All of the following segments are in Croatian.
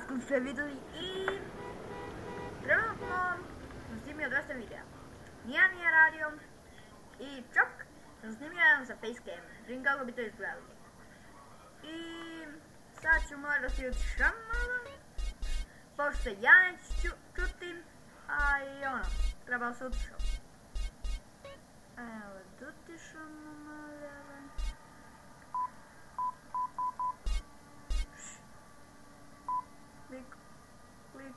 Kao što ste vidjeli i trenutno sam snimio dosta videa. Nijedan nije radio i čak sam snimio jedan sa facecam. Vidim kako bi to izgledalo. I sad ću morati otići malo, pošto ja neću čuti, a i ono, treba se otišao. Evo, dotišamo malo. Klik, klik.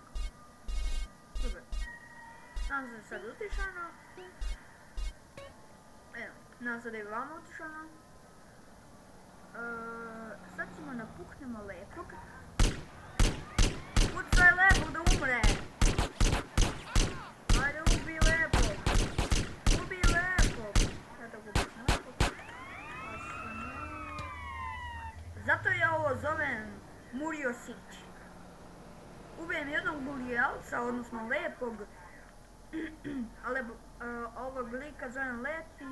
Super. Nadam se da sad utišano. Evo, nadam se da je vama utišano. Sad ćemo napuknemo lepog. Pucaj lepog da umre! Ajde ubi lepog! Ubi lepog! Ja tako pucam lepog. Zato ja ovo zovem Murio Sić. Ubijem jednog Murijalca, odnosno lepog. Ali ovog lika zovem Lepi.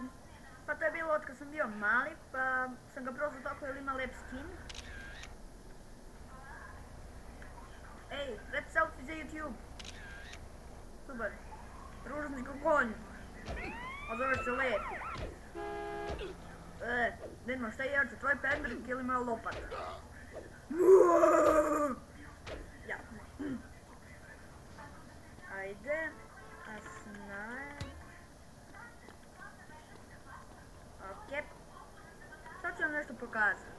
Pa to je bilo od kad sam bio mali, pa sam ga prozvao tako jer ima lep skin. Ej, red selfie za YouTube. Super. Ružni ko konj. A zove se Lepi. Vidimo šta je jače, tvoj pendrik ili moja lopata? Ja. Ajde. A snaj. Ok. Sad ću vam nešto pokazati.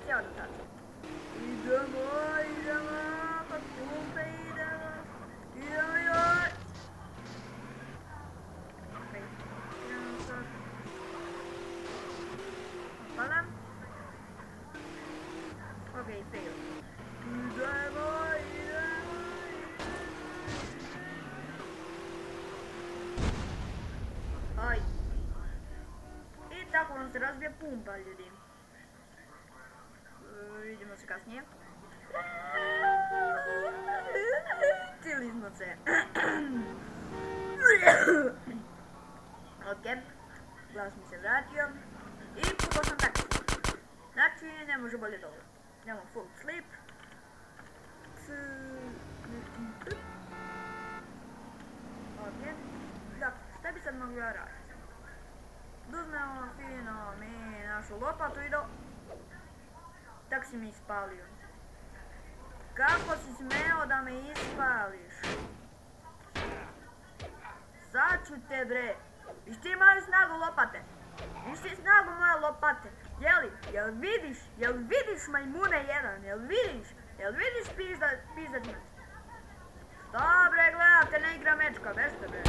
Sjeo do tada. Idemo, pa pumpe idemo. Idemo joj. Ok. Idemo sad. Opadam. Ok, fail. Idemo. Aj. I tako vam se razbija pumpa, ljudi. Vidimo se kasnije. Cijeli smo se. Ok. Glas mi se vratio. I pukao sam tako. Znači, ne može bolje dobro. Idemo full sleep. Ok. Da, šta bi sad mogli raditi? Uzmemo fino mi našu lopatu i do... Tak si mi ispalio. Kako si smeo da me ispališ? Sad ću te bre. Viš ti moju snagu lopate? Viš ti snagu moje lopate? Jeli? Jel vidiš majmune jedan? Jel vidiš pizdat me? Šta bre gledate, ne igra mečka, bešte bre.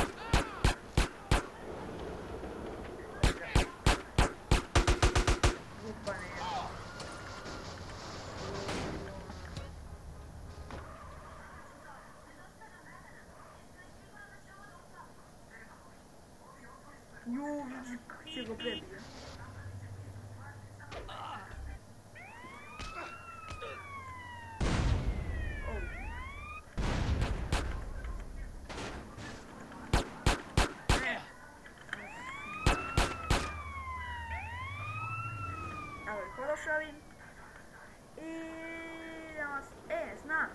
Glupane. Ju, vidi kako će go prebije. Porošali. I idemo s... znam.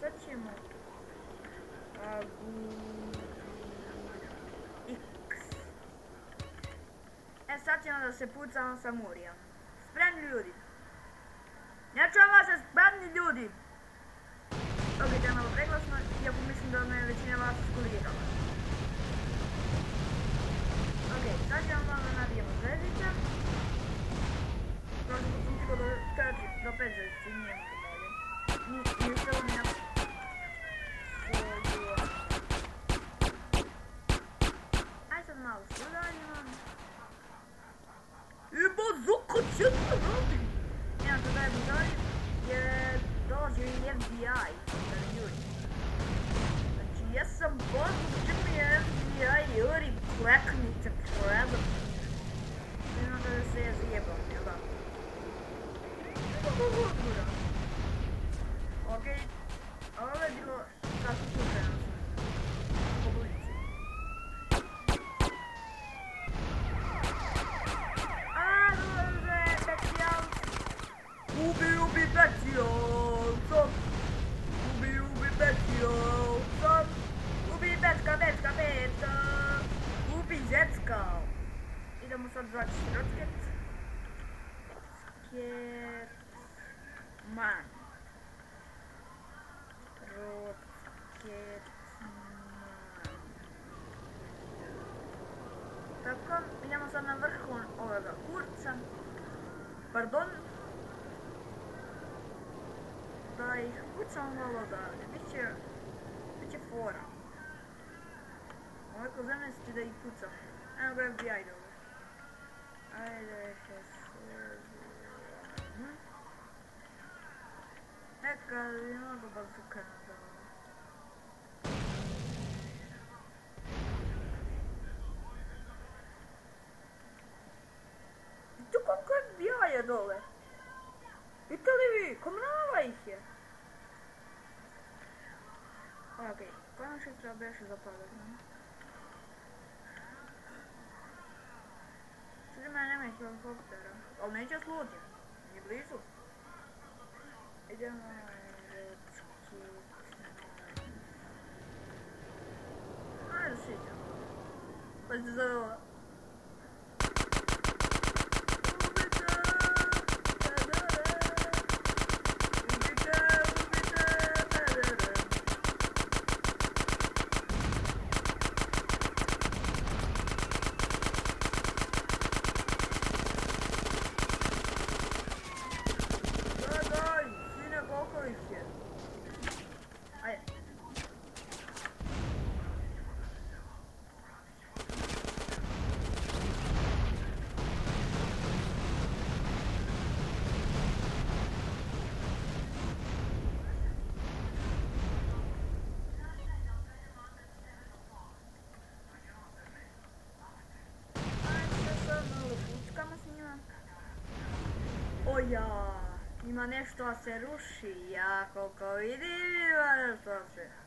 Sad ćemo... X. Sad ćemo da se pucamo sa Murijom. Spremni ljudi. Ja ću vas se spremni ljudi. Ok, to je malo preglasno, iako mislim da me većina vas skulirala. Ok, sad ćemo malo nabijemo zvezdice. Prošlo sam čekao do 5 zvezdice, nije niko dalje. Nije štelo mi na... Ajde sad malo se udaljimo. Bazuka, čo to radi? Nemam to daje budali, jer dolazio i FBI da me juri. Znači, ja sam bazuk, čak mi je FBI juri, kleknite predom. Nemam da se je zajebao, jel da? Okej, ovo je bilo kako slučajno. Ubi, specijalca! Kom, idemo sad na vrhu ovoga kurca. Pardon. Da ih pucamo malo odavde, bit će fora. Ovako zamisliti da ih pucam. Evo ga FBI dole. Ajde, neka je mnogo bazuka na dole. I tu koliko FBI je dole? Vidite li vi? Komnava ih je. Okej, konačno treba beše zapadati. Sada me nema helikoptera, ali neće slutim, nije blizu. Idemo rečki... Ajde si idemo. Pa se zove ova. Oja, ima nešto se ruši, ja koliko vidim ima nešto se